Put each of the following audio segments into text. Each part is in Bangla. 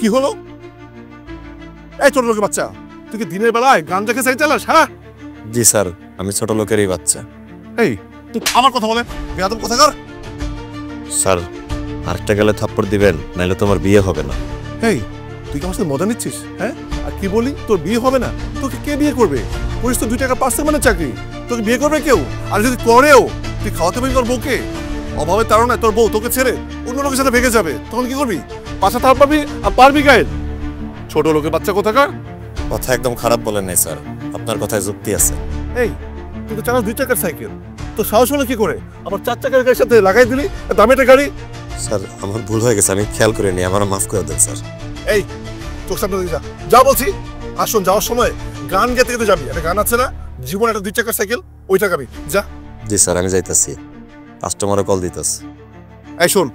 কি হলো? এই ছোট লোকের বাচ্চা, তুই কি দিনের বেলায় গান দেখে সাইকেল চালাস? হ্যাঁ জি স্যার, আমি ছোট লোকেরই বাচ্চা। এই তুই আমার কথা বলে বেয়াদব কথা কর। স্যার আরেকটা গেলে থাপ্পড় দিবেন, নাইলে তোমার বিয়ে হবে না। এই তুই কি আমার সাথে মজা নিচ্ছিস? হ্যাঁ, আর কি বলি তোর বিয়ে হবে না? তোকে কে বিয়ে করবে? করিস তো 2 টাকা পার্সেল মানে চাকরি, তোকে বিয়ে করবে কেউ? আর যদি করেও তুই খাওয়াতে পারবি তোর বউকে? অভাবে তার না তোর বউ তোকে ছেড়ে অন্য লোকের সাথে ভেগে যাবে, তখন কি করবি? পাশা থাপ পাবি আর পারবি গায়ে? ছোট লোকের বাচ্চা কোথাকার। কথা একদম খারাপ বলেন নাই স্যার, আপনার কথায় যুক্তি আছে। এই তুই তো চালাস 2 টাকার সাইকেল, তো সাহস হলো কি করে আবার 4 চাকার গাড়ির সাথে লাগাই দিলি দামি একটা গাড়ি? স্যার আমার ভুল হয়ে গেছে, আমি খেয়াল করিনি, আমার মাফ করে দেন স্যার। এই চোখ সামনে দিকে যা বলছি। আসুন যাওয়ার সময় গান গেতে গেতে যাবি, একটা গান আছে না, জীবন একটা 2 চাকার সাইকেল, ওইটা গাবি যা। জি স্যার আমি যাইতাছি, কাস্টমারও কল দিতেছে। এই শোন,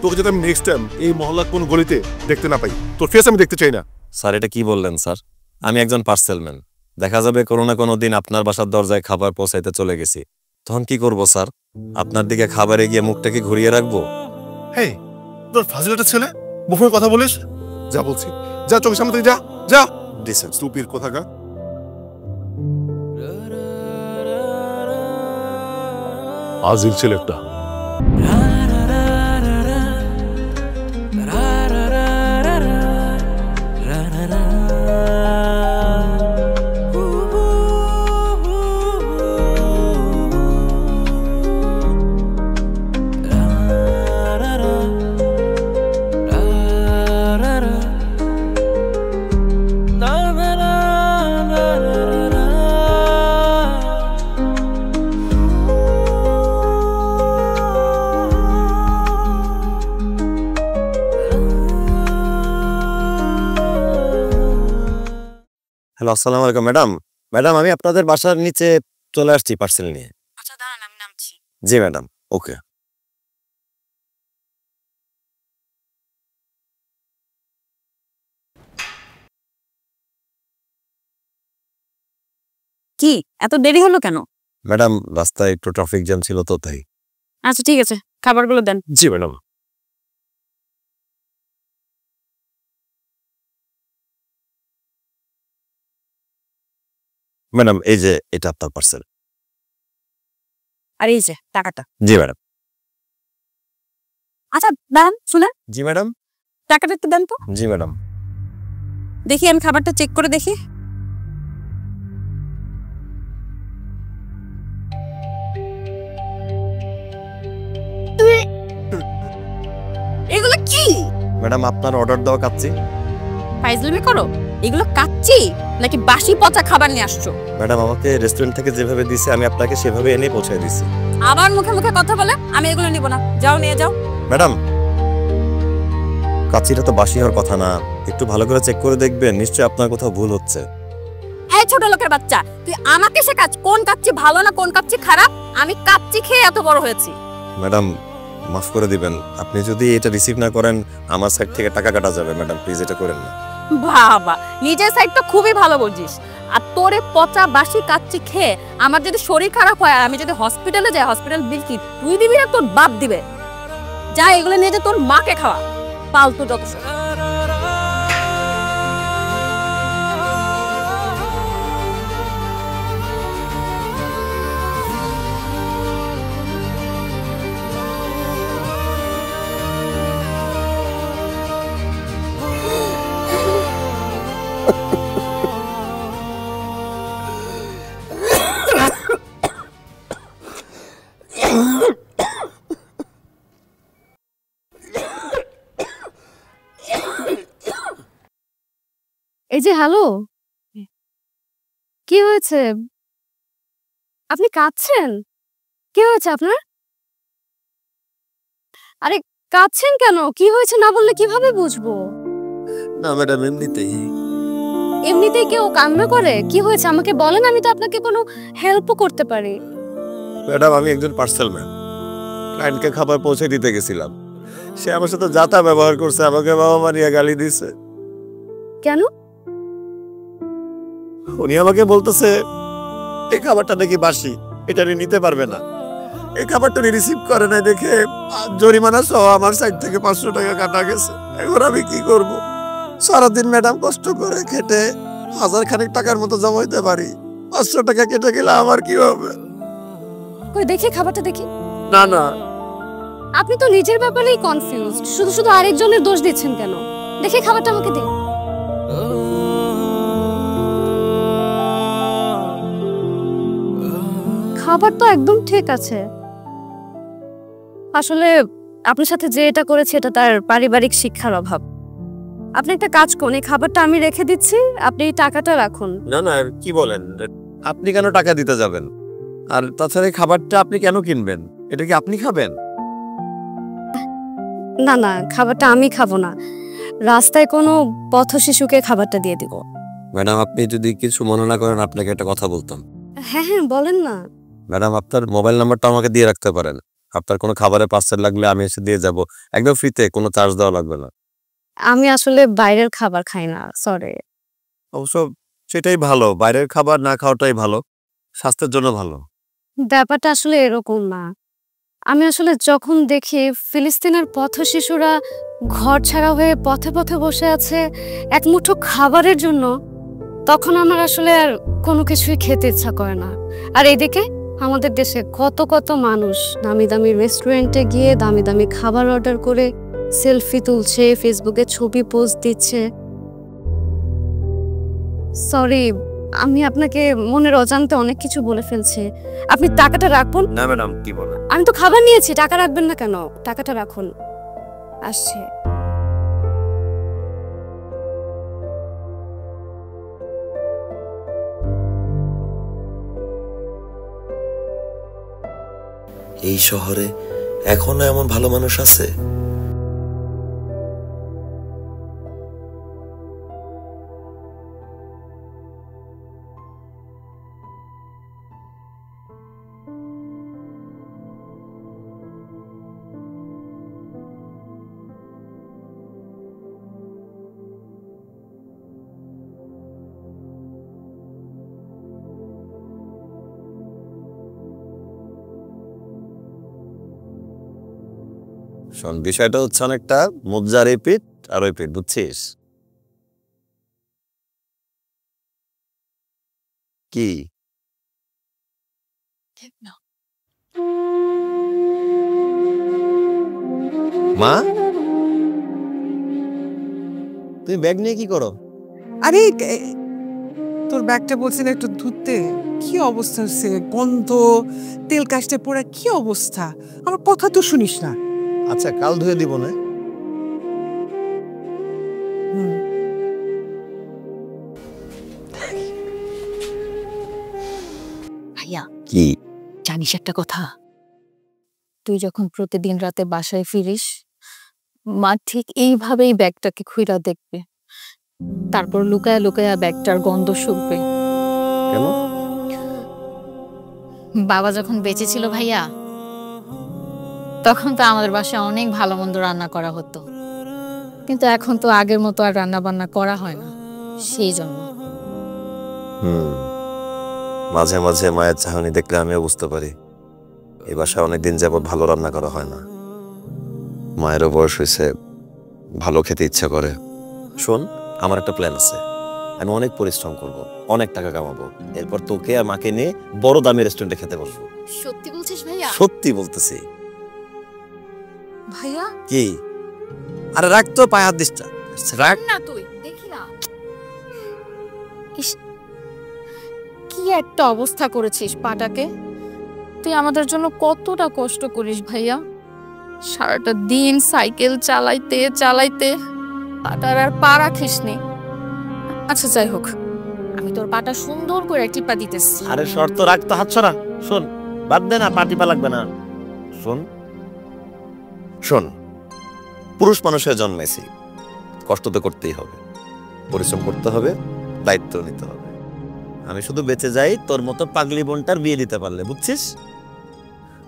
তোকে যদি আমি নেক্সট টাইম এই মহল্লার কোন গলিতে দেখতে না পাই, তোর ফেস আমি দেখতে চাই না। স্যার এটা কি বললেন স্যার? আমি একজন পার্সেলম্যান, দেখা যাবে কোনো না কোনো দিন আপনার বাসার দরজায় খাবার পৌঁছাইতে চলে গেছি, তখন কি করব স্যার? আপনার দিকে খাবারে গিয়ে মুখটা কি ঘুরিয়ে রাখবো? হেই তোর ফাজিলাটা ছেলে, মুখে কথা বলিস? যা বলছি যা, চোখের সামনে থেকে যা যা। Dissent stupid কোথাকা। আজিল ছেলেটা। হ্যালো আসসালামু আলাইকুম ম্যাডাম। ম্যাডাম আমি আপনাদের বাসার নিচে চলে আসছি পার্সেল নিয়ে। আচ্ছা দাঁড়ান, আমি নামছি। জি ম্যাডাম, ওকে। কি এত দেরি হলো কেন? ম্যাডাম রাস্তায় একটু ট্রাফিক জ্যাম ছিল তো তাই। আচ্ছা ঠিক আছে, খাবারগুলো দেন। জি ম্যাডাম। ম্যাডাম এই যে এটা আপনার পার্সেল। আর এই যে টাকাটা। জি ম্যাডাম। আচ্ছা দাঁড়ান, শুনেন, জি ম্যাডাম। টাকাটা একটু দেন তো। জি ম্যাডাম। দেখি আমি খাবারটা চেক করে দেখি। এগুলো কি? ম্যাডাম আপনার অর্ডার দেওয়া কাচ্চি। ফাইজলামি করো? এগুলো কাচ্চি নাকি বাসি পচা খাবার নিয়ে আসছো? ম্যাডাম আমাকে রেস্টুরেন্ট থেকে যেভাবে দিছে আমি আপনাকে সেভাবে এনে পৌঁছে দিছি। আবার মুখে মুখে কথা বলে আমি এগুলো নিব না, যাও নিয়ে যাও। ম্যাডাম কাচ্চিটা তো বাসি হওয়ার কথা না, একটু ভালো করে চেক করে দেখবেন, নিশ্চয়ই আপনার কোথাও ভুল হচ্ছে। এই ছোট লোকের বাচ্চা, তুই আমাকে শেখাস কোন কাচ্চি ভালো না কোন কাচ্চি খারাপ? আমি কাচ্চি খেয়ে এত বড় হয়েছি। ম্যাডাম মাফ করে দিবেন, আপনি যদি এটা রিসিভ না করেন আমার সাইড থেকে টাকা কাটা যাবে। ম্যাডাম প্লিজ এটা করেন না। বাবা, নিজের সাইড তো খুবই ভালো বুঝিস, আর তোরে পচা বাসি কাচ্চি খেয়ে আমার যদি শরীর খারাপ হয় আর আমি যদি হসপিটালে যাই, হসপিটাল বিল কি তুই দিবি না তোর বাপ দিবে? যা এগুলো নিয়ে যা তোর মাকে খাওয়া, ফালতু যত সব। এই যে হ্যালো, কি হয়েছে? আপনি কাঁদছেন? কি হয়েছে আপনার? আরে কাঁদছেন কেন? কি হয়েছে না বললে কিভাবে বুঝবো? না ম্যাডাম এমনিতেই। এমনিতেই কেউ কান্না করে? কি হয়েছে আমাকে বলেন, আমি তো আপনাকে কোনো হেল্পও করতে পারি। ম্যাডাম আমি একজন পার্সেলম্যান, ক্লায়েন্টকে খাবার পৌঁছে দিতে গেছিলাম, সে আমার সাথে যাতা ব্যবহার করছে, আমাকে বাবা মারিয়া গালি দিছে। কেন? উনি আমাকে বলতেছে এই খাবারটা নাকি বাসি, এটা নিতে পারবে না। এই খাবারটা রিসিভ করে নাই দেখে জরিমানা সহ আমার সাইড থেকে 500 টাকা কাটা গেছে। এখন আমি কি করব? সারাদিন ম্যাডাম কষ্ট করে খেটে 1000 খানিক টাকার মতো জমাইতে পারি, 500 টাকা কেটে গেলে আমার কি হবে? কই দেখি খাবারটা দেখি। না না, আপনি তো নিজের ব্যাপারেই কনফিউজড, শুধু শুধু আরেকজনের দোষ দিচ্ছেন কেন? দেখি খাবারটা আমাকে দিন। খাবার তো একদম ঠিক আছে। আসলে আপনার সাথে যে এটা করেছে এটা তার পারিবারিক শিক্ষার অভাব। আপনি একটা কাজ করুন, এই খাবারটা আমি রেখে দিচ্ছি, আপনি এই টাকাটা রাখুন। না না, কি বলেন? আপনি কেন টাকা দিতে যাবেন? আর তাছাড়া এই খাবারটা আপনি কেন কিনবেন? এটা কি আপনি খাবেন? না না, খাবারটা আমি খাবো না, রাস্তায় কোনো পথ শিশুকে খাবারটা দিয়ে দিব। ম্যাডাম, আপনি যদি কিছু মনে না করেন, আপনাকে একটা কথা বলতাম। হ্যাঁ হ্যাঁ বলেন না। ম্যাডাম, আপনার মোবাইল নাম্বারটা আমাকে দিয়ে রাখতে পারেন। আপনার কোনো খাবারের পার্সেল লাগলে আমি এসে দিয়ে যাব, একদম ফ্রিতে, কোনো চার্জ দেওয়া লাগবে না। আমি আসলে বাইরের খাবার খাই না, সরি। অবশ্য সেটাই ভালো, বাইরের খাবার না খাওয়াটাই ভালো, স্বাস্থ্যের জন্য ভালো। ব্যাপারটা আসলে এরকম না। আমি আসলে যখন দেখি ফিলিস্তিনের পথ শিশুরা ঘর ছাড়া হয়ে পথে পথে বসে আছে এক মুঠো খাবারের জন্য, তখন আমার আসলে আর কোনো কিছুই খেতে ইচ্ছা করে না। আর এদিকে আমাদের দেশে কত কত মানুষ দামি দামি রেস্টুরেন্টে গিয়ে দামি দামি খাবার অর্ডার করে সেলফি তুলছে, ফেসবুকে ছবি পোস্ট দিচ্ছে। সরি, আমি আপনাকে মনের অজান্তে অনেক কিছু বলে ফেলছি। আপনি টাকাটা রাখুন। না ম্যাডাম, কি বলেন? আমি তো খাবার নিয়েছি, টাকা রাখবেন না কেন? টাকাটা রাখুন। আসছে। এই শহরে এখনো এমন ভালো মানুষ আছে? শোন, বিষয়টা হচ্ছে অনেকটা মুদ্রার এই পিঠ আর ওই পিঠ, বুঝছিস? কি মা, তুমি ব্যাগ নিয়ে কি করো? আরে তোর ব্যাগটা বলছেন একটু ধুতে, কি অবস্থা হচ্ছে, গন্ধ, তেল কাশতে পড়া, কি অবস্থা। আমার কথা তো শুনিস না। আচ্ছা, কাল ধুয়ে দিব না। ভাইয়া, কি? জানিস একটা কথা? তুই যখন প্রতিদিন রাতে বাসায় ফিরিস, মা ঠিক এইভাবেই ব্যাগটাকে খুইরা দেখবে, তারপর লুকায়া লুকায়া ব্যাগটার গন্ধ শুকবে। কেন? বাবা যখন বেঁচে ছিল ভাইয়া, তখন তো আমাদের বাসায় অনেক ভালো মন্দ রান্না করা হতো, কিন্তু এখন তো আগের মতো আর রান্না বান্না করা হয় না, সেই জন্য। মাঝে মাঝে মায়ের চাহনি দেখলে আমিও বুঝতে পারি এই বাসায় অনেকদিন যাবত ভালো রান্না করা হয় না। মায়েরও বয়স হয়েছে, ভালো খেতে ইচ্ছা করে। শোন, আমার একটা প্ল্যান আছে। আমি অনেক পরিশ্রম করব, অনেক টাকা কামাবো, এরপর তোকে আর মাকে নিয়ে বড় দামি রেস্টুরেন্টে খেতে বসবো। সত্যি বলছিস ভাইয়া? সত্যি বলতেছি। ভাইয়া কি? আরে রাখ তো, পায়ে হাত দিস না, রাখ না, তুই দেখি না। ইস, কি একটা অবস্থা করেছিস পাটাকে। তুই আমাদের জন্য কতটা কষ্ট করিস ভাইয়া, সারাটা দিন সাইকেল চালাইতে চালাইতে পাটার আর পা রাখিসনি। আচ্ছা যাই হোক, আমি তোর পাটা সুন্দর করে টিপা দিতেছি। আরে শর্ত রাখ তো, হাত ছড়া। শোন, বাদ দে না, পা টিপা লাগবে না। শোন শোন, পুরুষ মানুষের জন্মেছি, কষ্ট তো করতেই হবে, পরিশ্রম করতে হবে, দায়িত্ব নিতে হবে। আমি শুধু বেঁচে যাই তোর মতো পাগলি বোনটার বিয়ে দিতে পারলে, বুঝছিস?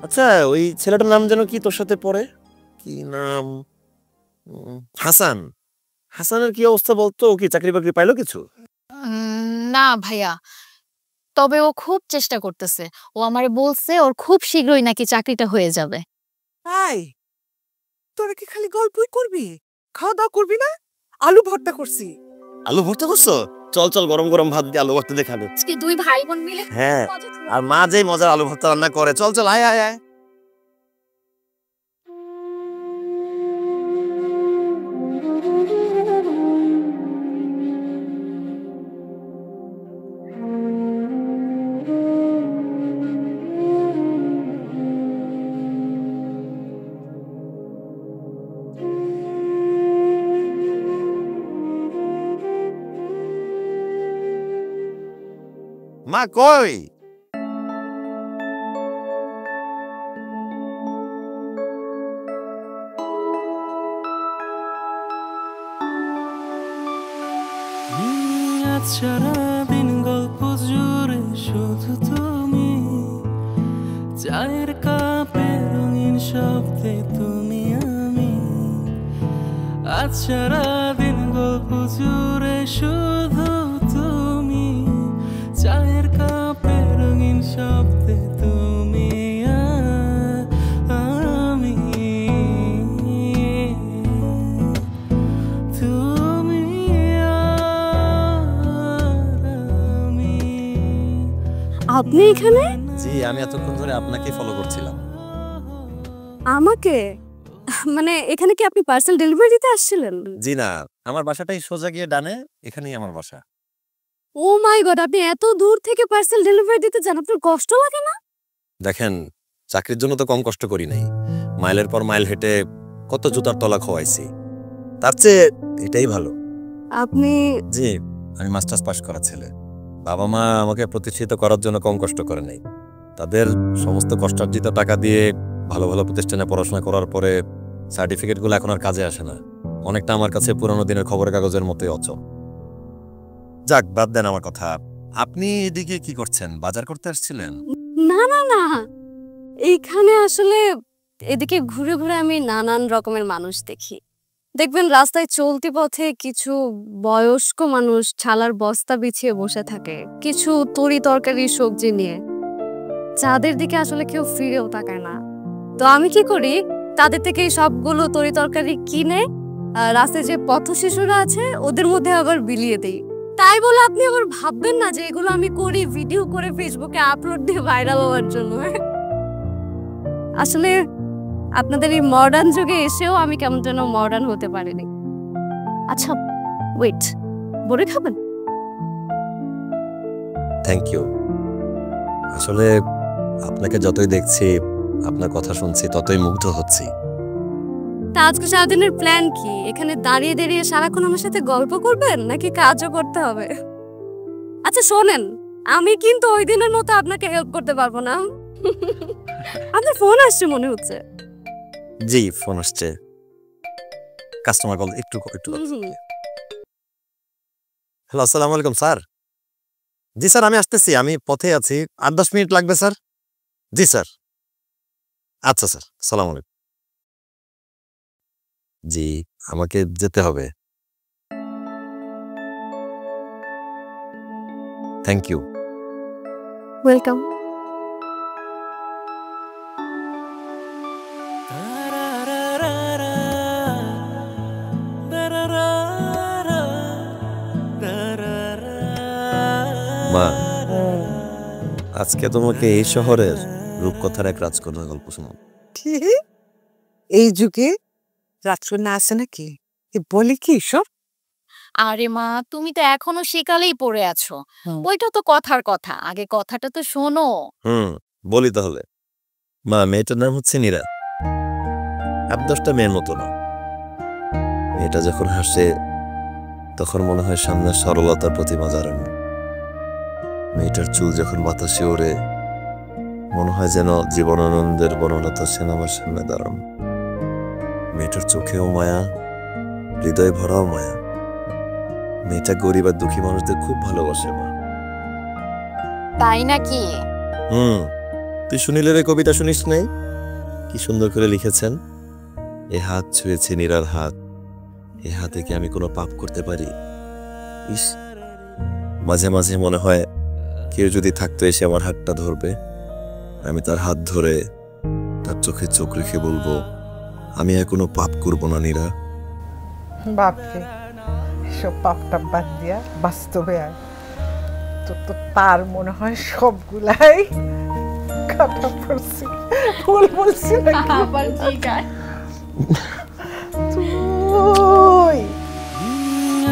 আচ্ছা, ওই ছেলেটার নাম যেন কি তোর সাথে পড়ে? কি নাম? হাসান। হাসানের কি অবস্থা বলতো? ও কি চাকরি বাকরি পাইলো কিছু? না ভাইয়া, তবে ও খুব চেষ্টা করতেছে। ও আমারে বলছে ওর খুব শীঘ্রই নাকি চাকরিটা হয়ে যাবে। আই, তোরা কি খালি গল্পই করবি, খাওয়া দাওয়া করবি না? আলু ভর্তা করছি। আলু ভর্তা করছো? চল চল, গরম গরম ভাত দিয়ে আলু ভর্তা দিয়ে খাবে। আজকে দুই ভাই বোন মিলে হ্যাঁ, আর মা যেই মজার আলু ভর্তা রান্না করে। চল চল, আয় আয় আয়। মা কই? সারাদিন গল্প জুড়ে শুধু তুমি, চায়ের কাপে রঙিন শব্দে তুমি আমি। আজ সারাদিন গল্প জুড়ে শুধু তুমি, চায়ের কাপে রঙিন শব্দে তুমি আমি। তুমি আপনি এখানে? জি, আমি এতক্ষণ ধরে আপনাকে ফলো করছিলাম। আমাকে? মানে এখানে কি আপনি পার্সেল ডেলিভারি দিতে আসছিলেন? জি না, আমার বাসাটাই সোজা গিয়ে ডানে, এখানেই আমার বাসা। ও মাই গড, আপনি এত দূর থেকে পার্সেল ডেলিভারি দিতে যান, আপনার কষ্ট লাগে না? দেখেন, চাকরির জন্য তো কম কষ্ট করি নাই। মাইলের পর মাইল হেঁটে কত জুতার তলা খোয়াইছি, তার চেয়ে এটাই ভালো। আপনি? জি, আমি মাস্টার্স পাশ করা ছেলে। বাবা মা আমাকে প্রতিষ্ঠিত করার জন্য কম কষ্ট করে নাই। তাদের সমস্ত কষ্টার্জিত টাকা দিয়ে ভালো ভালো প্রতিষ্ঠানে পড়াশোনা করার পরে সার্টিফিকেটগুলো এখন আর কাজে আসে না। অনেকটা আমার কাছে পুরানো দিনের খবরের কাগজের মতোই অচল। যাক, বাদ দেন আমার কথা। আপনি এদিকে কি করছেন? বাজার করতে আসছিলেন? না না না, এইখানে আসলে এদিকে ঘুরে ঘুরে আমি নানান রকমের মানুষ দেখি। দেখবেন রাস্তায় চলতি পথে কিছু বয়স্ক মানুষ ছালার বস্তা বিছিয়ে বসে থাকে, কিছু তরি তরকারি সবজি নিয়ে। যাদের দিকে আসলে কেউ ফিরেও তাকায় না। তো আমি কি করি, তাদের থেকে সবগুলো তরি তরকারি কিনে রাস্তায় যে পথ শিশুরা আছে ওদের মধ্যে আবার বিলিয়ে দিই। তাই বলে আপনি আবার ভাববেন না যে এগুলো আমি করি ভিডিও করে ফেসবুকে আপলোড দিয়ে ভাইরাল হওয়ার জন্য। আসলে আপনাদের এই মডার্ন যুগে এসেও আমি কেমন যেন মডার্ন হতে পারিনি। আচ্ছা ওয়েট, বড়ি খাবেন? Thank you. আসলে আপনাকে যতই দেখছি, আপনার কথা শুনছি, ততই মুগ্ধ হচ্ছি। তা আজকে সারাদিনের প্ল্যান কি? এখানে দাঁড়িয়ে দাঁড়িয়ে সারাক্ষণ আমার সাথে গল্প করবেন নাকি কাজও করতে হবে? আচ্ছা শোনেন, আমি কিন্তু ওই দিনের মতো আপনাকে হেল্প করতে পারবো না। আপনার ফোন আসছে মনে হচ্ছে। জি, ফোন আসছে, কাস্টমার কল। একটু হ্যালো, আসসালামু আলাইকুম স্যার। জি স্যার, আমি আসতেছি, আমি পথে আছি। 8-10 মিনিট লাগবে স্যার। জি স্যার। আচ্ছা স্যার, আসসালামু আলাইকুম। জি, আমাকে যেতে হবে। Thank you. ওয়েলকাম। মা, আজকে তোমাকে এই শহরের রূপকথার এক রাজকন্যার গল্প শোনাবো। কি এই যুগে রাজকন্যা আছে নাকি? বলি কি সব? আরে মা, তুমি তো এখনো সেকালেই পড়ে আছো। ওইটা তো কথার কথা, আগে কথাটা তো শোনো। বলি তাহলে। মা, মেয়েটার নাম হচ্ছে নীরা। 8-10টা মেয়ের মতো না। মেয়েটা যখন হাসে তখন মনে হয় সামনে সরলতার প্রতিমা দাঁড়ানো। মেয়েটার চুল যখন বাতাসে ওড়ে মনে হয় যেন জীবনানন্দের বনলতা সেন আমার সামনে দাঁড়ানো। মেয়েটার চোখেও মায়া, হৃদয়ে ভরাও মায়া। মেয়েটা গরিব আর দুঃখী মানুষদের খুব ভালোবাসে মা। তাই নাকি? তুই সুনীলের কবিতা শুনিস নাই? কি সুন্দর করে লিখেছেন, এ হাত ছুঁয়েছে নীরার হাত, এ হাতে কি আমি কোনো পাপ করতে পারি? ইস, মাঝে মাঝে মনে হয় কেউ যদি থাকতো এসে আমার হাতটা ধরবে, আমি তার হাত ধরে তার চোখে চোখ রেখে বলবো, আমি আর কোনো পাপ করব না নীরা। বাপরে, এসব পাপটা বাদ দিয়া বাস্তবে আয়। তোর তো তার মনে হয় সবগুলাই কাটা পড়ছে। ভুল বলছি নাকি? আবার জিগায়। তুই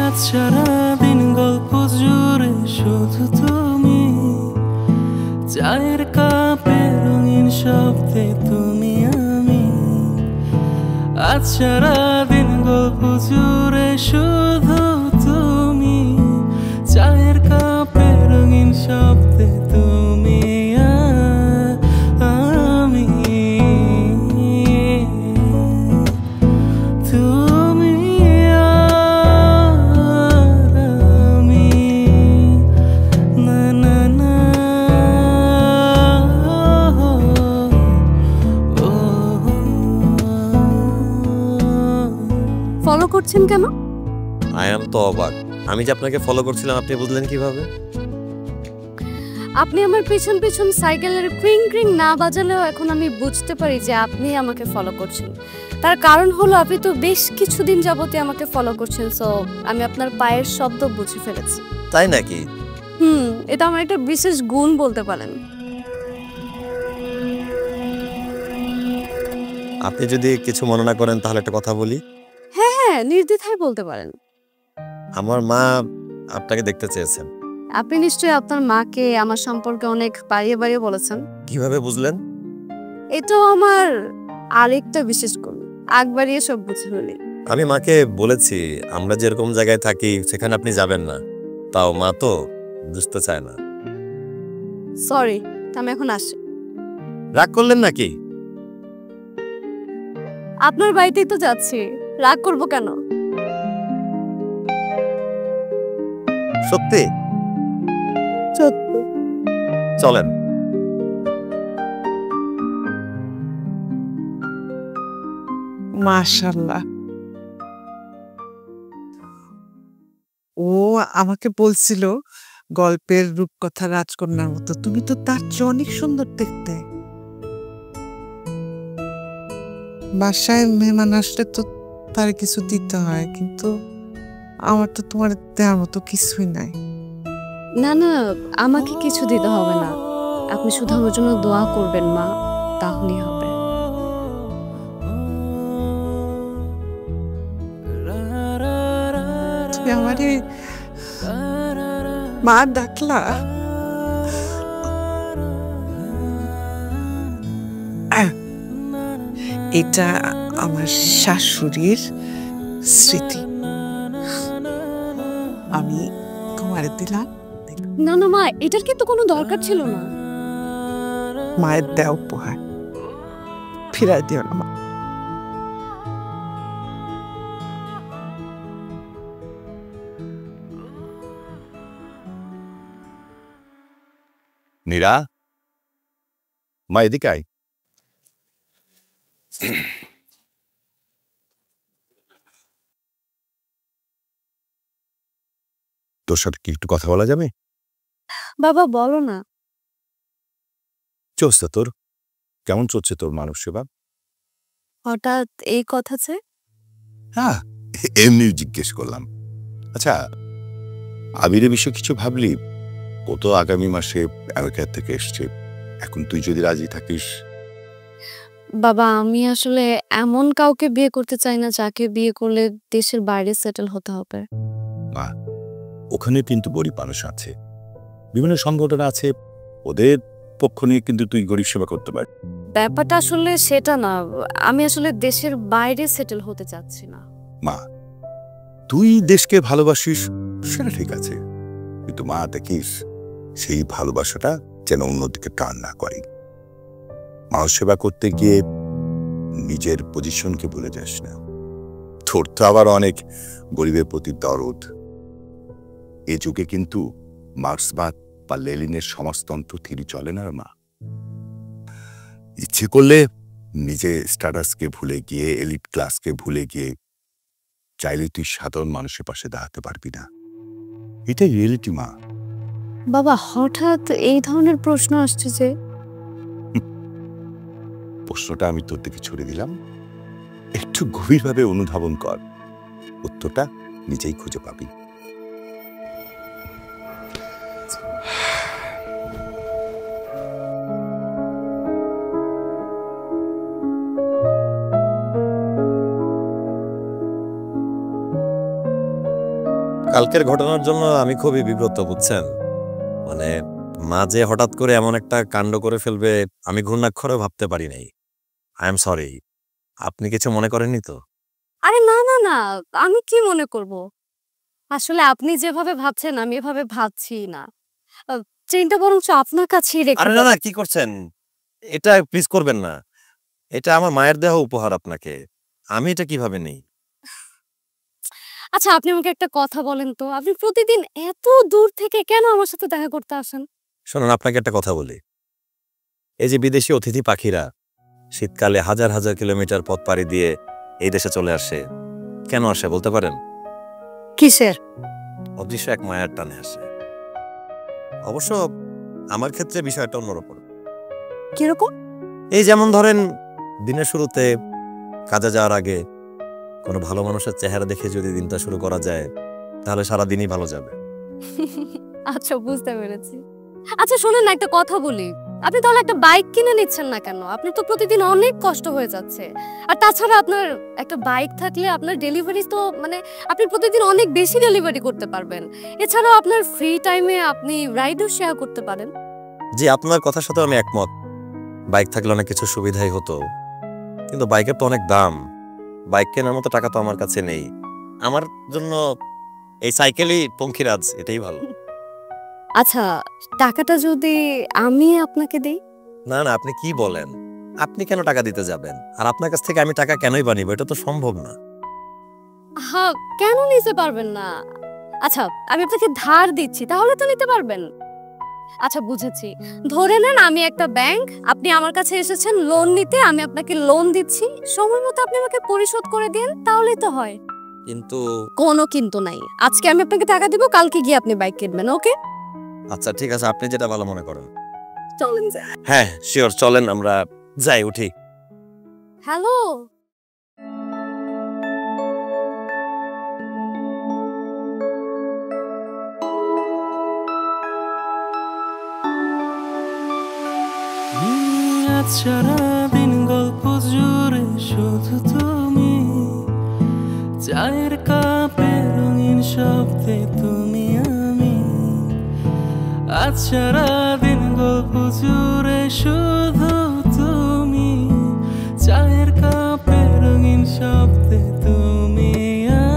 আজ সারাদিন গল্প জুড়ে শুধু তুমি, চায়ের কাপে রঙিন শব্দে তুমি আমি। আজ সারাদিন গল্প জুড়ে শুধু তুমি, চায়ের কাপে রঙিন শব্দে তুমি আমি। তুমি আর আমি, না না না। ফলো করছেন কেন? আই এম তো অবাক, আমি যে আপনাকে ফলো করছিলাম আপনি বুঝলেন কিভাবে? আপনি আমার পিছন পিছন সাইকেলের ক্রিং ক্রিং না বাজালেও এখন আমি বুঝতে পারি যে আপনি আমাকে ফলো করছেন। তার কারণ হলো আপনি তো বেশ কিছুদিন যাবতই আমাকে ফলো করছেন, সো আমি আপনার পায়ের শব্দ বুঝে ফেলেছি। তাই নাকি? এটা আমার একটা বিশেষ গুণ বলতে পারেন। আপনি যদি কিছু মনে না করেন তাহলে একটা কথা বলি। হ্যাঁ, নির্দ্বিধায় বলতে পারেন। আমার মা আপনাকে দেখতে চেয়েছেন। আপনি নিশ্চয়ই আপনার মাকে আমার সম্পর্কে অনেক বাড়িয়ে বাড়িয়ে বলেছেন। কিভাবে বুঝলেন? এটাও আমার আরেকটা বিশেষ গুণ, আগ বাড়িয়ে সব বুঝে ফেলি। আমি মাকে বলেছি আমরা যেরকম জায়গায় থাকি সেখানে আপনি যাবেন না, তাও মা তো বুঝতে চায় না। সরি, আমি এখন আসি। রাগ করলেন নাকি? আপনার বাড়িতেই তো যাচ্ছি, রাগ করব কেন? সত্যি? সত্যি। চলেন। মাশাআল্লাহ, ও আমাকে বলছিল গল্পের রূপকথা রাজকন্যার মতো। তুমি তো তার চেয়ে অনেক সুন্দর দেখতে। বাসায় মেহমান আসলে তো তার কিছু দিতে হয়, কিন্তু আমার তো তোমার দেওয়ার মতো কিছুই নাই। না না, আমাকে কিছু দিতে হবে না, আপনি শুধু আমার জন্য দোয়া করবেন মা, তাহলেই হবে। তুমি আমারে মা ডাকলা? এটা আমার শাশুড়ির স্মৃতি, আমি তোমারে দিলাম। না না মা, এটার কিন্তু কোনো দরকার ছিল না। মায়ের দেওয়া উপহার, ফিরাই দিও না মা। নীরা, মা এদিকে আয়। তোর সাথে কি একটু কথা বলা যাবে? বাবা বলো না। চলছে তোর? কেমন চলছে তোর মানব সেবা? হঠাৎ এই কথা যে? হ্যাঁ, এমনি জিজ্ঞেস করলাম। আচ্ছা, আবিরের বিষয়ে কিছু ভাবলি? ও তো আগামী মাসে আমেরিকা থেকে এসছে, এখন তুই যদি রাজি থাকিস। বাবা, আমি আসলে এমন কাউকে বিয়ে করতে চাই না যাকে বিয়ে করলে দেশের বাইরে সেটেল হতে হবে। মা, ওখানে কিন্তু গরিব মানুষ আছে, বিভিন্ন সংগঠন আছে, ওদের পক্ষ নিয়ে কিন্তু তুই গরিব সেবা করতে পারবি। ব্যাপারটা আসলে সেটা না, আমি আসলে দেশের বাইরে সেটেল হতে চাচ্ছি না। মা, তুই দেশকে ভালোবাসিস সেটা ঠিক আছে, কিন্তু মা দেখিস সেই ভালোবাসাটা যেন অন্যদিকে টান না করে। মানুষ সেবা করতে গিয়ে নিজের পজিশনকে ভুলে যাস না। তোর তো আবার অনেক গরিবের প্রতি দরদ। এ যুগে কিন্তু মার্ক্সবাদ বা লেনিনের সমাজতন্ত্র থিরি চলে না মা। ইচ্ছে করলে নিজের স্ট্যাটাসকে ভুলে গিয়ে, এলিট ক্লাসকে ভুলে গিয়ে চাইলে তুই সাধারণ মানুষের পাশে দাঁড়াতে পারবি না। এটাই রিয়েলিটি মা। বাবা, হঠাৎ এই ধরনের প্রশ্ন আসছে যে? প্রশ্নটা আমি তোর দিকে ছুড়ে দিলাম, একটু গভীরভাবে অনুধাবন কর, উত্তরটা নিজেই খুঁজে পাবি। কালকের ঘটনার জন্য আমি খুবই বিব্রত, বুঝছেন? মানে মাঝে হঠাৎ করে এমন একটা কাণ্ড করে ফেলবে আমি ঘূর্ণাক্ষরেও ভাবতে পারি নাই। I am sorry. আপনি কিছু মনে করেননি তো? আরে না না না, আমি কি মনে করব? আসলে আপনি যেভাবে ভাবছেন আমি এভাবে ভাবছি না। চেইনটা বরঞ্চ আপনার কাছেই রেখে আরে না না, কি করছেন? এটা প্লিজ করবেন না। এটা আমার মায়ের দেওয়া উপহার আপনাকে। আমি এটা কিভাবে নেই? আচ্ছা, আপনি আমাকে একটা কথা বলেন তো, আপনি প্রতিদিন এত দূর থেকে কেন আমার সাথে দেখা করতে আসেন? শোনুন, আপনাকে একটা কথা বলি। এই যে বিদেশি অতিথি পাখিরা শীতকালে হাজার হাজার কিলোমিটার পথ পাড়ি দিয়ে এই দেশে চলে আসে, কেন আসে বলতে পারেন? কিসের? অদৃশ্য এক মায়ার টানে আসে। অবশ্য আমার ক্ষেত্রে বিষয়টা অন্যরকম। কিরকম? এই যেমন ধরেন, দিনের শুরুতে কাজে যাওয়ার আগে কোনো ভালো মানুষের চেহারা দেখে যদি দিনটা শুরু করা যায়, তাহলে সারা দিনই ভালো যাবে। আচ্ছা, বুঝতে পেরেছি। আচ্ছা শোনেন না, একটা কথা বলি। আপনি তাহলে একটা বাইক কিনে নিচ্ছেন না কেন? আপনি তো প্রতিদিন অনেক কষ্ট হয়ে যাচ্ছে। আর তাছাড়া আপনার একটা বাইক থাকলে আপনার ডেলিভারি তো মানে আপনি প্রতিদিন অনেক বেশি ডেলিভারি করতে পারবেন। এছাড়াও আপনার ফ্রি টাইমে আপনি রাইডও শেয়ার করতে পারেন। জি, আপনার কথার সাথে আমি একমত। বাইক থাকলে অনেক কিছু সুবিধাই হতো, কিন্তু বাইকের তো অনেক দাম। বাইক কেনার মতো টাকা তো আমার কাছে নেই। আমার জন্য এই সাইকেলই পঙ্খিরাজ, এটাই ভালো। আচ্ছা, টাকাটা যদি আমি আপনাকে দেই? না না, আপনি কি বলেন? আপনি কেন টাকা দিতে যাবেন? আর আপনার কাছ থেকে আমি টাকা কেনই বানিব? এটা তো সম্ভব না। হ্যাঁ, কেন নিতে পারবেন না? আচ্ছা, আমি আপনাকে ধার দিচ্ছি, তাহলে তো নিতে পারবেন। আচ্ছা বুঝেছি, ধরে নেন আমি একটা ব্যাংক, আপনি আমার কাছে এসেছেন লোন নিতে, আমি আপনাকে লোন দিচ্ছি, সময় মতো আপনি আমাকে পরিশোধ করে দেন, তাহলেই তো হয়। কিন্তু কোনো কিন্তু নাই। আজকে আমি আপনাকে টাকা দিব, কালকে গিয়ে আপনি বাইক কিনবেন, ওকে? আচ্ছা ঠিক আছে, আপনি যেটা ভালো মনে করেন। চলেন যাই। হ্যাঁ শিওর, চলেন আমরা যাই, উঠি। হ্যালো। সারাদিন গল্প জুড়ে শুধু তুমি, চায়ের কাপে রঙিন শব্দে তুমি আমি। আজ সারাদিন গল্প জুড়ে শুধু তুমি, চায়ের কাপে রঙিন শব্দে তুমি আমি।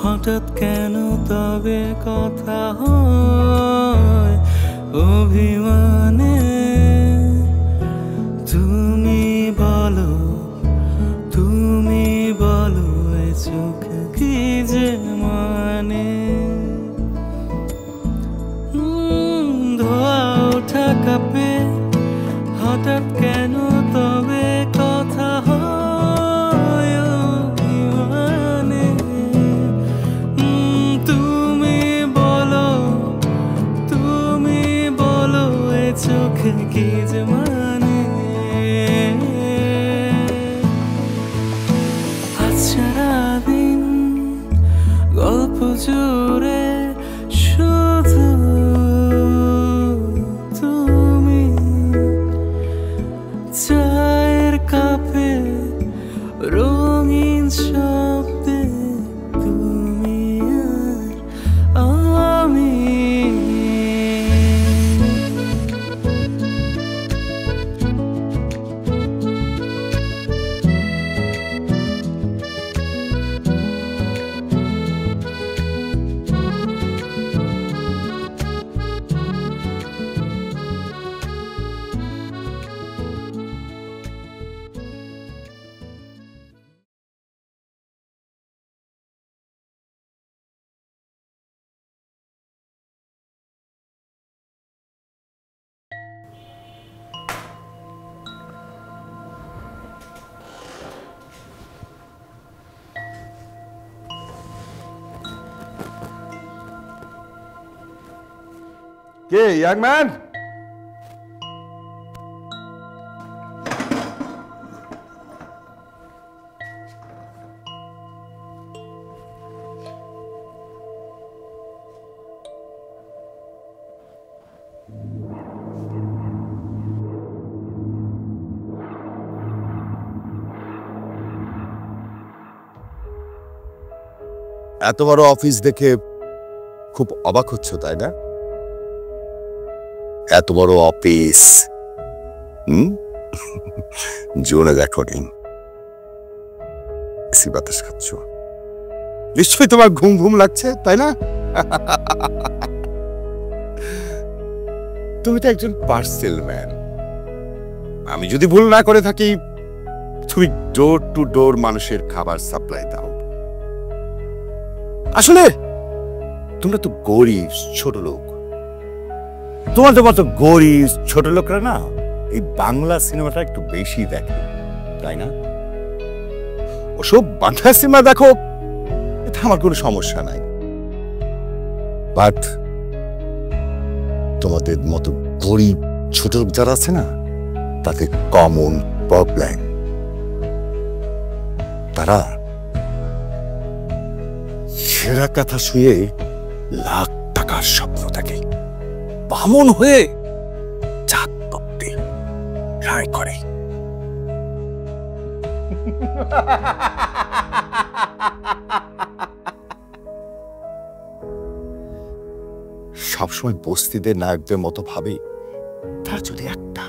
হঠাৎ কেন তবে কথা হয় অভিমানে? তুমি বলো এ চোখ কি যে মানে? ধোয়া ওঠা কাপে হঠাৎ কেন তবে কথা হয় অভিমানে? তুমি বলো এ চোখে কি যে মানে? আজ সারাদিন গল্প জুড়ে শুধু তুমি, চায়ের কাপে রঙিন শব্দে তুমি আর আমি। কে ইয়াং ম্যান? এত বড় অফিস দেখে খুব অবাক হচ্ছ, তাই না? এত বড় অফিস, জোনে রেকর্ডিং, এসি বাতাস খাচ্ছ, নিশ্চয়ই তোমার ঘুম ঘুম লাগছে, তাই না? তুমি তো একজন পার্সেল ম্যান। আমি যদি ভুল না করে থাকি, তুমি ডোর টু ডোর মানুষের খাবার সাপ্লাই দাও। আসলে তোমরা তো গরিব ছোট লোক। তোমাদের মতো গরিব ছোট লোকরা না এই বাংলা সিনেমাটা একটু বেশি দেখে, তাই না? ওসব বাংলা সিনেমা দেখো, এটা আমার কোনো সমস্যা নাই। বাট তোমাদের মতো গরিব ছোট লোক যারা আছে না, তাদের কমন প্রবলেম, তারা সেরা কথা শুয়ে লাখ টাকার স্বপ্ন থাকে, বামন হয়ে চাঁদ তত্ত্বে রায় করে। সবসময় বস্তিদের নায়কদের মতো ভাবে তার যদি একটা,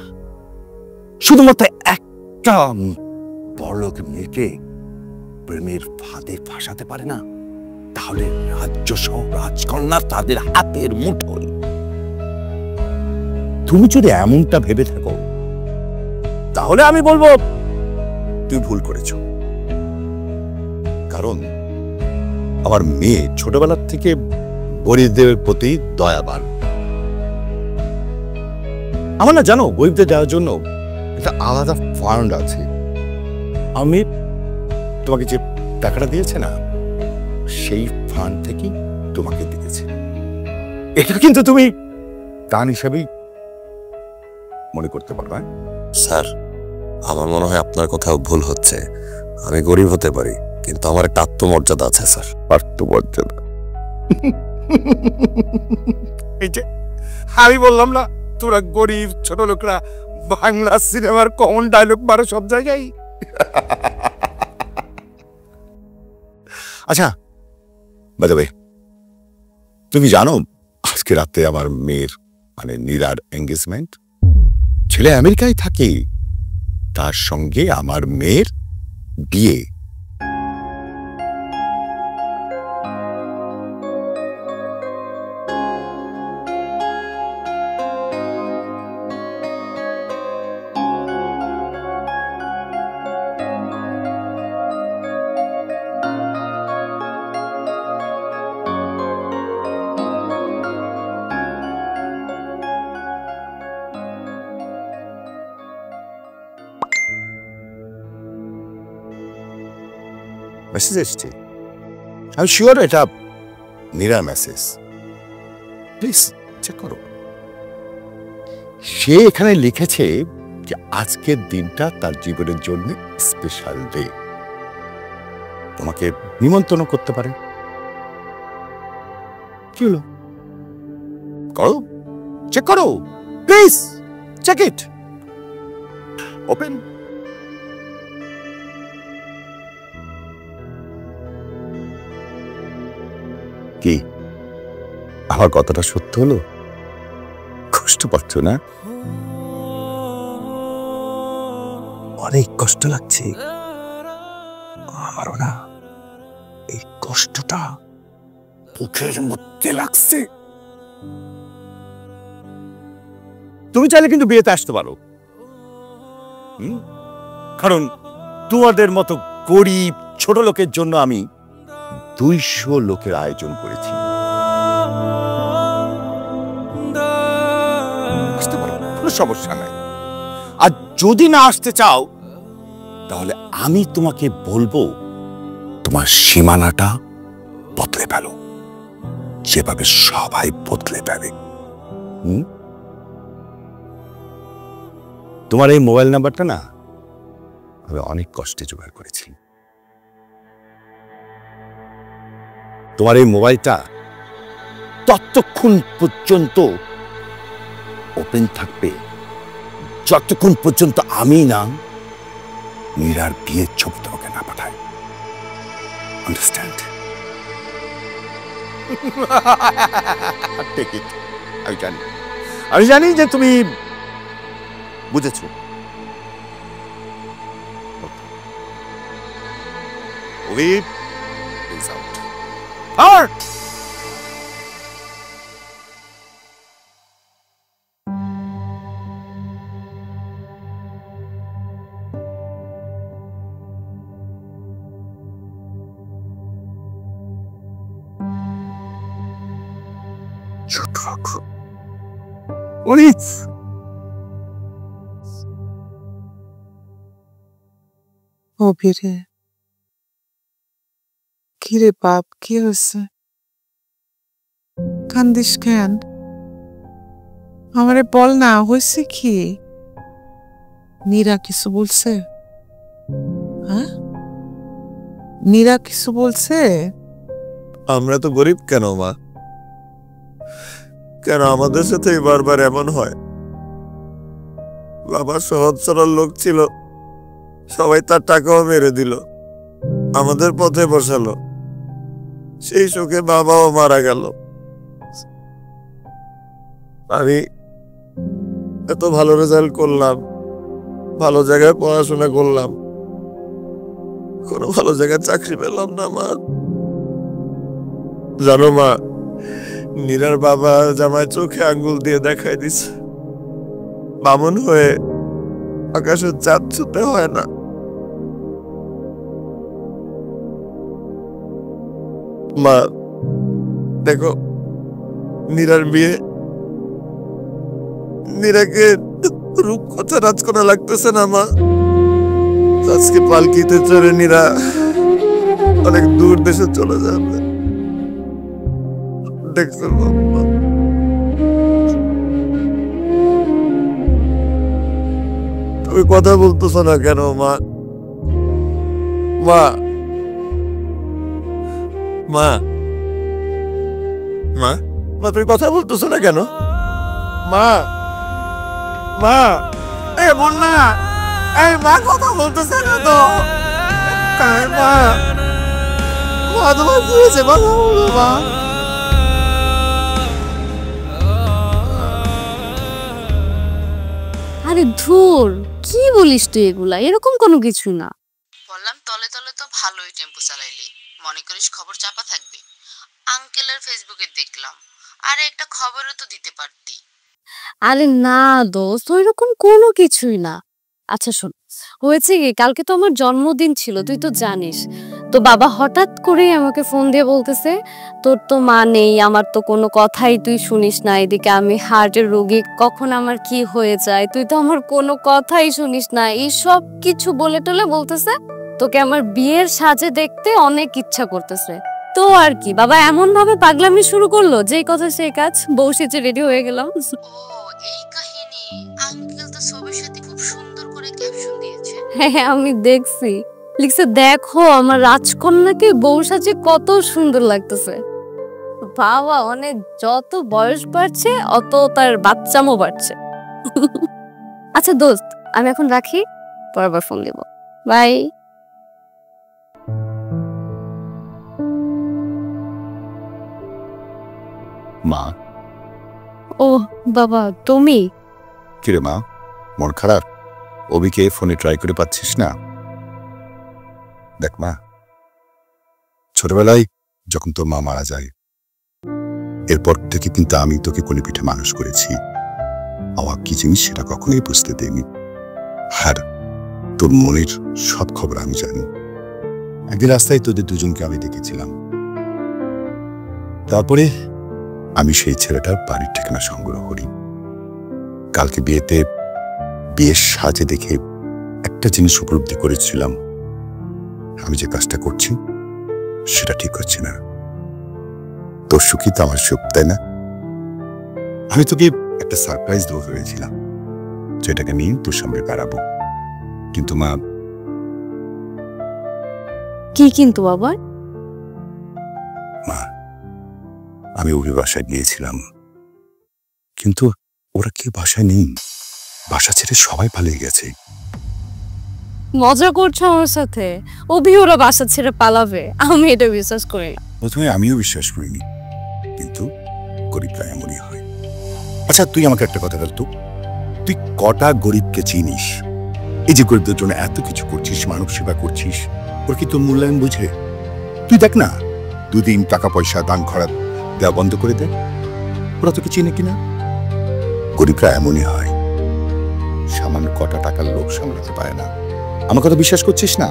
শুধুমাত্র একটা বড়লোক মেয়েকে প্রেমের ফাঁদে ফাঁসাতে পারে না, তাহলে রাজ্য সহ রাজকন্যা তাদের হাতের মুঠোয়। তুমি যদি এমনটা ভেবে থাকো, তাহলে আমি বলবো তুমি ভুল করেছ। কারণ আমার মেয়ে ছোটবেলার থেকে গরিবদের প্রতি দয়াবান। আমার না জানো, গরিবদের দেওয়ার জন্য একটা আলাদা ফান্ড আছে। আমি তোমাকে যে টাকাটা দিয়েছে না, সেই ফান্ড থেকে তোমাকে দিয়েছে। এটা কিন্তু তুমি দান হিসাবেই মনে করতে পারবে। স্যার, আমার মনে হয় আপনার কোথাও ভুল হচ্ছে। আমি গরিব হতে পারি, কিন্তু আমার একটা আত্মমর্যাদা আছে স্যার। আত্মমর্যাদা? এই যে আমি বললাম না, তোরা গরিব ছোট লোকরা বাংলা সিনেমার কমন ডায়লগ মারো সব জায়গায়। আচ্ছা, বাই দ্য ওয়ে, তুমি জানো আজকে রাতে আমার মেয়ের মানে নীরার এঙ্গেজমেন্ট? ছেলে আমেরিকায় থাকে, তার সঙ্গে আমার মেয়ের বিয়ে। মেসেজ এসছে, আমি শিওর এটা নীরার মেসেজ। প্লিজ চেক করো। সে এখানে লিখেছে যে আজকের দিনটা তার জীবনের জন্য স্পেশাল ডে, তোমাকে নিমন্ত্রণ করতে পারে। কি হলো? করো, চেক করো, প্লিজ চেক ইট। ওপেন। কি আমার কথাটা সত্য হলো? কষ্ট পাচ্ছ না? অনেক কষ্ট লাগছে আমারও না। এই কষ্টটা বুকের মধ্যে লাগছে। তুমি চাইলে কিন্তু বিয়েতে আসতে পারো, কারণ তোমাদের মতো গরিব ছোট লোকের জন্য আমি 200 লোকের আয়োজন করেছি। আসতে পারো, কোনো সমস্যা নাই। আর যদি না আসতে চাও, তাহলে আমি তোমাকে বলবো তোমার সীমানাটা বদলে ফেলো, যেভাবে সবাই বদলে ফেলে। তোমার এই মোবাইল নাম্বারটা না আমি অনেক কষ্টে জোগাড় করেছি। তোমার এই মোবাইলটা ততক্ষণ পর্যন্ত ওপেন থাকবে যতক্ষণ পর্যন্ত আমি না মীরার বিয়ের ছবি তোমাকে না পাঠাই। আন্ডারস্ট্যান্ড? আমি জানি যে তুমি বুঝেছো। অভিরে কিরে বাপ, কি হয়েছে? কান্দিস কেন? আমারে বল না, হয়েছে কি? নীরা কিছু বলছে? হ্যাঁ, নীরা কিছু বলছে? আমরা তো গরিব কেন মা? কেন আমাদের সাথে বারবার এমন হয়? বাবা সহজ সরল লোক ছিল, সবাই তার টাকাও মেরে দিল, আমাদের পথে বসালো। সেই শোকে বাবাও মারা গেল। আমি এত ভালো রেজাল্ট করলাম, ভালো জায়গায় পড়াশোনা করলাম, কোনো ভালো জায়গায় চাকরি পেলাম না মা। জানো মা, নীরার বাবা জামাই চোখে আঙ্গুল দিয়ে দেখাই দিছে, বামন হয়ে আকাশে চাঁদ ছুতে হয় না। মা দেখো, নীরার বিয়ে, নীরাকে রূপকথা রাজকন্যা লাগতেছে না মা? আজকে পালকিতে চড়ে নীরা অনেক দূর দেশে চলে যাবে। দেখছো বাবা, তুমি কথা বলতেছো না কেন মা? মা মা মা মা তুমি কথা বলতেছো না কেন? মা মা এ বল না, এই মা কথা বলতেছে না তো? মা মা তোমার কি হয়েছে? কথা বলো মা। আরে ধুর, কি বলিস তুই এগুলা? এরকম কোনো কিছু না। বললাম তলে তলে তো ভালোই টেম্পো চালাইলি, মনে করিস খবর চাপা থাকবে? আঙ্কেলের ফেসবুকে দেখলাম, আরে একটা খবরও তো দিতে পারতি। আরে না দোস্ত, ওইরকম কোনো কিছুই না। আচ্ছা শোন, হয়েছে কি, কালকে তো আমার জন্মদিন ছিল, তুই তো জানিস। তো বাবা হঠাৎ করে আমাকে ফোন দিয়ে বলতেছে, তোর তো মা নেই, আমার তো কোনো কথাই তুই শুনিস না, এদিকে আমি হার্টের রোগী, কখন আমার কি হয়ে যায়, তুই তো আমার কোনো কথাই শুনিস না, এই সব কিছু বলে টলে বলতেছে তোকে আমার বিয়ের সাজে দেখতে অনেক ইচ্ছা করতেছে। তো আর কি, বাবা এমন ভাবে পাগলামি শুরু করলো, যেই কথা সেই কাজ, বউ সেজে রেডি হয়ে গেলাম। ও এই কাহিনী। আঙ্কেল তো ছবির সাথে খুব সুন্দর করে ক্যাপশন দিয়েছে। হ্যাঁ আমি দেখছি, লিখছে দেখো আমার রাজকন্যাকে বউ সাজে কত সুন্দর লাগতেছে। বাবা অনেক, যত বয়স বাড়ছে অত তার বাচ্চামো বাড়ছে। আচ্ছা দোস্ত, আমি এখন রাখি, পরবার ফোন দেব। বাই। মা। ও বাবা, তুমি? কিরে মা, মন খারাপ? অবিকে ফোনে ট্রাই করে পাচ্ছিস না? দেখ মা, ছোটবেলায় যখন তোর মা মারা যায়, এরপর থেকে কিন্তু আমি তোকে কোলে পিঠে মানুষ করেছি। আমার কি জিনিস সেটা কখনোই বুঝতে দেয়নি। আর তোর মনের সব খবর আমি জানি। একদিন রাস্তায় তোদের দুজনকে আমি দেখেছিলাম, তারপরে আমি সেই ছেলেটার বাড়ির ঠিকানা সংগ্রহ করি। কালকে বিয়েতে বিয়ের সাজে দেখে একটা জিনিস উপলব্ধি করেছিলাম, আমি যে কাজটা করছি সেটা ঠিক হচ্ছে না। তোর সুখী তো আমার সুখ, তাই না? আমি তোকে একটা সারপ্রাইজ দেবো ভেবেছিলাম, যেটাকে নিয়ে তোর সামনে বেড়াবো। কিন্তু মা, কি কিন্তু বাবা? মা, আমি অভিবাসায় গিয়েছিলাম, কিন্তু ওরা কি বাসায় নেই? বাসা ছেড়ে সবাই পালিয়ে গেছে। মজা করছো আমার সাথে? অভি ওরা বাসা ছেড়ে পালাবে? আমি এটা বিশ্বাস করি না। প্রথমে আমিও বিশ্বাস করিনি, কিন্তু গরিবরা এমনই হয়। আচ্ছা, তুই আমাকে একটা কথা বল তো, তুই কটা গরিবকে চিনিস? এই যে গরিবদের জন্য এত কিছু করছিস, মানব সেবা করছিস, ওর কি তোর মূল্যায়ন বুঝে? তুই দেখ না, দুদিন টাকা পয়সা দান খরচ দেওয়া বন্ধ করে দে, ওরা তোকে চিনে কিনা? গরিবরা এমনই হয়, সামান্য কটা টাকার লোভ সামলাতে পারে না। আমার কথা বিশ্বাস করছিস না?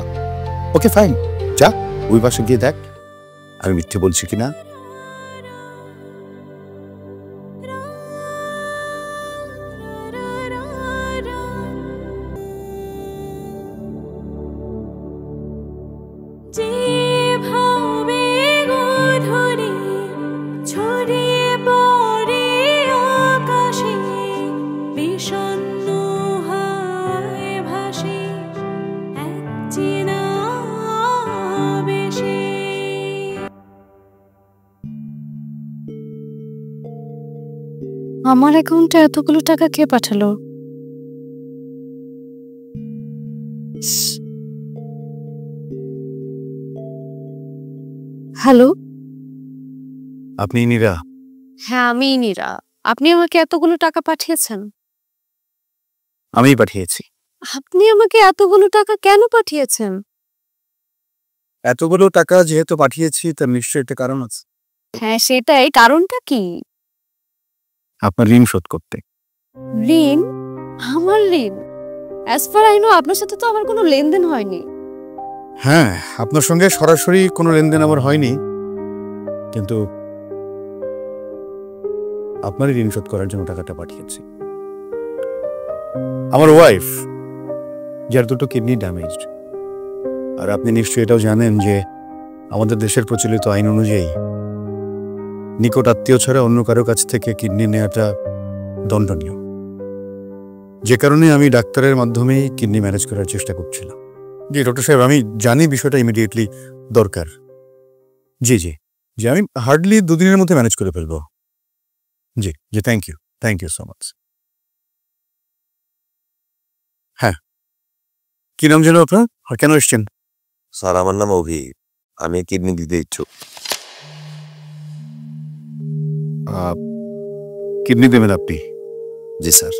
ওকে ফাইন, যা ওই বাসে গিয়ে দেখ আমি মিথ্যে বলছি কিনা। আমার অ্যাকাউন্টে এতগুলো টাকা কে পাঠালো? হ্যালো, আপনি নীরা? হ্যাঁ আমি নীরা। আপনি আমাকে এতগুলো টাকা পাঠিয়েছেন? আমিই পাঠিয়েছি। আপনি আমাকে এতগুলো টাকা কেন পাঠিয়েছেন? এতগুলো টাকা যেহেতু পাঠিয়েছি তার নিশ্চয়ই একটা কারণ আছে। হ্যাঁ সেটাই, কারণটা কি? আপনার ঋণ শোধ করতে। ঋণ? আমার ঋণ? অ্যাজ ফার আই নো আপনার সাথে তো আমার কোনো লেনদেন হয়নি। হ্যাঁ, আপনার সঙ্গে সরাসরি কোনো লেনদেন আমার হয়নি, কিন্তু আপনারই ঋণ শোধ করার জন্য টাকাটা পাঠিয়েছি। আমার ওয়াইফ, যার দুটো কিডনি ড্যামেজড, আর আপনি নিশ্চয়ই এটাও জানেন যে আমাদের দেশের প্রচলিত আইন অনুযায়ী নিকট আত্মীয় ছাড়া অন্য কারো কাছ থেকে কিডনি নেওয়াটা দণ্ডনীয়। যে কারণে আমি ডাক্তারের মাধ্যমেই কিডনি ম্যানেজ করার চেষ্টা করছিলাম। জি ডক্টর সাহেব, আমি জানি বিষয়টা ইমিডিয়েটলি দরকার। জি জি জি, আমি হার্ডলি 2 দিনের মধ্যে ম্যানেজ করে ফেলবো। জি জি, থ্যাংক ইউ সো মাচ। হ্যাঁ, কি নাম যেন আপনার, আর কেন এসছেন? স্যার, আমার নাম অভি, আমি কিডনি দিতে ইচ্ছুক। কিডনি দেবেন আপনি? জি স্যার।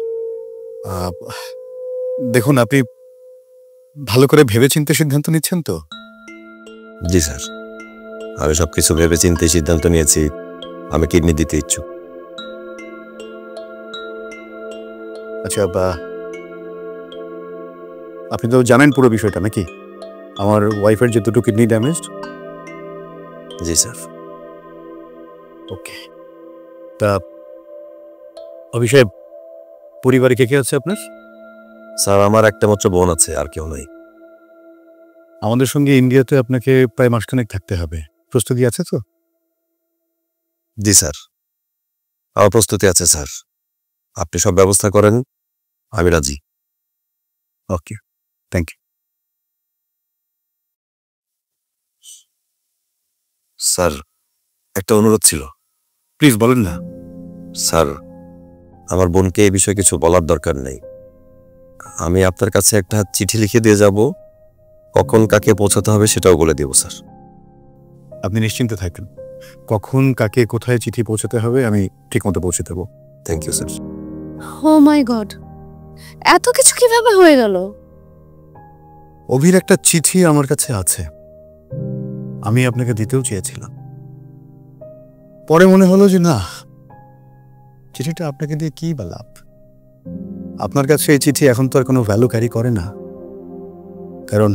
দেখুন, আপনি ভালো করে ভেবেচিন্তে সিদ্ধান্ত নিচ্ছেন তো? জি স্যার, আমি সবকিছু ভেবে চিন্তে সিদ্ধান্ত নিয়েছি, আমি কিডনি দিতে ইচ্ছুক। আচ্ছা, আপনি তো জানেন পুরো বিষয়টা নাকি? আমার ওয়াইফের যে 2টো কিডনি ড্যামেজড। জি স্যার। ওকে, তা অভিষেক, পরিবারে কে কে আছে আপনার? স্যার, আমার একটা মাত্র বোন আছে, আর কেউ নাই। আমাদের সঙ্গে ইন্ডিয়াতে আপনাকে প্রায় মাসখানেক থাকতে হবে, প্রস্তুতি আছে তো? জি স্যার, আমার প্রস্তুতি আছে স্যার, আপনি সব ব্যবস্থা করেন, আমি রাজি। ওকে, থ্যাংক ইউ। স্যার, একটা অনুরোধ ছিল। প্লিজ বলেন না। স্যার, আমার বোনকে এই বিষয়ে কিছু বলার দরকার নেই, আমি আপনার কাছে একটা চিঠি লিখে দিয়ে যাব, কখন কাকে পৌঁছাতে হবে সেটাও বলে দেব স্যার। আপনি নিশ্চিন্তে থাকেন, কখন কাকে কোথায় চিঠি পৌঁছাতে হবে আমি ঠিকমতো পৌঁছে দেবো। Thank you sir. Oh my god, এত কিছু কিভাবে হয়ে গেল? অভির একটা চিঠি আমার কাছে আছে, আমি আপনাকে দিতেও চেয়েছিলাম, পরে মনে হলো যে না, চিঠিটা আপনাকে দিয়ে কি বা লাভ। আপনার কাছে এই চিঠি এখন তো আর কোনো ভ্যালু ক্যারি করে না, কারণ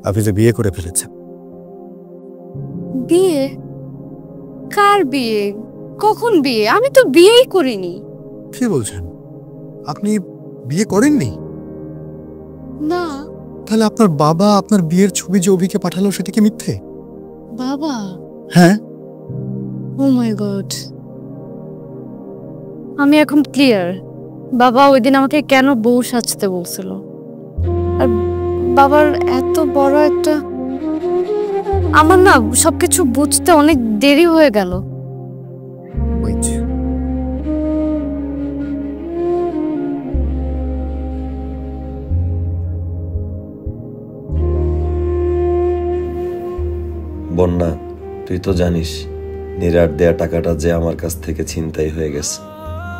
আপনি যে বিয়ে করে ফেলেছেন। বিয়ে? কার বিয়ে? কখন বিয়ে? আমি তো বিয়েই করিনি। কি বলছেন? আপনি বিয়ে করেননি? না। তাহলে আপনার বাবা আপনার বিয়ের ছবি যে অভিকে পাঠালো সেটা কি মিথ্যে? বাবা? হ্যাঁ। ও মাই গড, আমি এখন ক্লিয়ার বাবা ওই দিন আমাকে কেন বউ সাজতে বলছিল। আর বাবার এত বড় একটা, আমার না সবকিছু বুঝতে অনেক দেরি হয়ে গেল। বন্যা, তুই তো জানিস নীরার দেয়া টাকাটা যে আমার কাছ থেকে ছিনতাই হয়ে গেছে।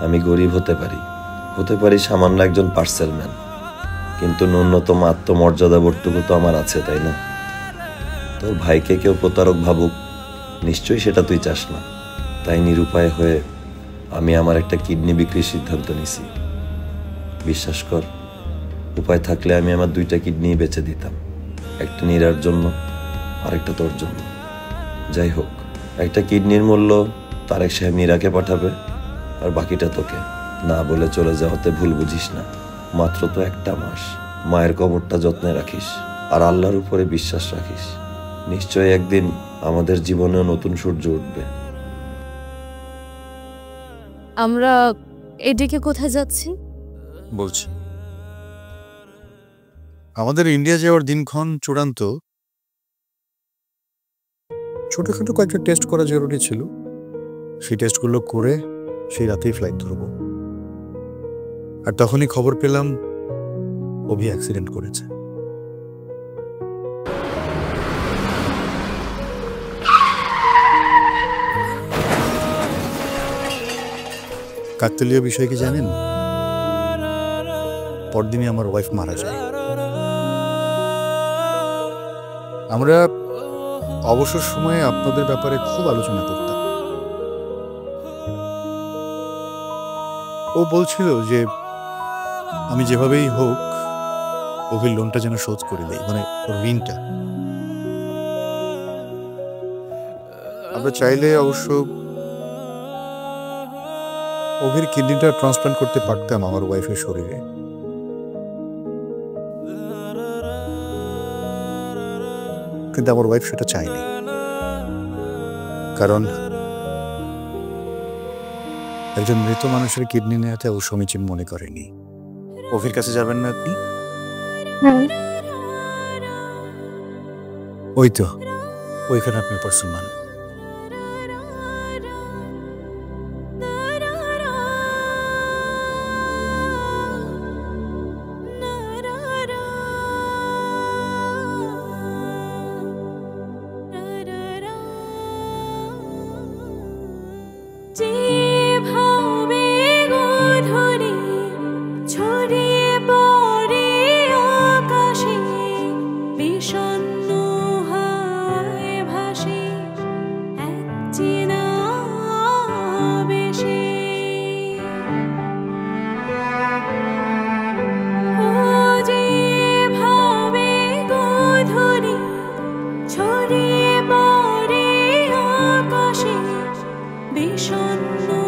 আমি গরিব হতে পারি সামান্য একজন পার্সেলম্যান, কিন্তু ন্যূনতম আত্মমর্যাদাবোধটুকু তো আমার আছে, তাই না? তোর ভাইকে কেউ প্রতারক ভাবুক, নিশ্চয়ই সেটা তুই চাস না। তাই নিরুপায় হয়ে আমি আমার একটা কিডনি বিক্রির সিদ্ধান্ত নিছি। বিশ্বাস কর, উপায় থাকলে আমি আমার 2টা কিডনি বেচে দিতাম, একটা নীরার জন্য আরেকটা তোর জন্য। যাই হোক, একটা কিডনির মূল্য তারেক সাহেব নীরাকে পাঠাবে, আর বাকিটা তোকে। না বলে চলে যাওয়াতে ভুল বুঝিস না। মাত্র তো একটা মাস, মায়ের কবরটা যত্নে রাখিস আর আল্লাহর উপরে বিশ্বাস রাখিস। নিশ্চয়ই একদিন আমাদের জীবনেও নতুন সূর্য উঠবে। আমরা এদিকে কোথায় যাচ্ছি? বলছি, আমাদের ইন্ডিয়া যাওয়ার দিনক্ষণ চূড়ান্ত। ছোটখাটো কয়েকটা টেস্ট করা জরুরি ছিল, সেই টেস্টগুলো করে সেই রাতেই ফ্লাইট ধরব। আর তখনই খবর পেলাম অভি অ্যাক্সিডেন্ট করেছে। কাকতালীয় বিষয় কি জানেন? পরদিনই আমার ওয়াইফ মারা যায়। আমরা অবসর সময়ে আপনাদের ব্যাপারে খুব আলোচনা করতাম। ও বলছিল যে আমি যেভাবেই হোক অভির লোনটা যেন শোধ করে দেই, মানে ওর ঋণটা। আমরা চাইলে অবশ্য অভির কিডনিটা ট্রান্সপ্লান্ট করতে পারতাম আমার ওয়াইফের শরীরে, কিন্তু আমার ওয়াইফ সেটা চায়নি। কারণ একজন মৃত মানুষের কিডনি নেওয়াতে ও সমীচীন মনে করেনি। অভির কাছে যাবেন না আপনি? ওই তো ওইখানে আপনার পার্সন মান। বিষণ্ণ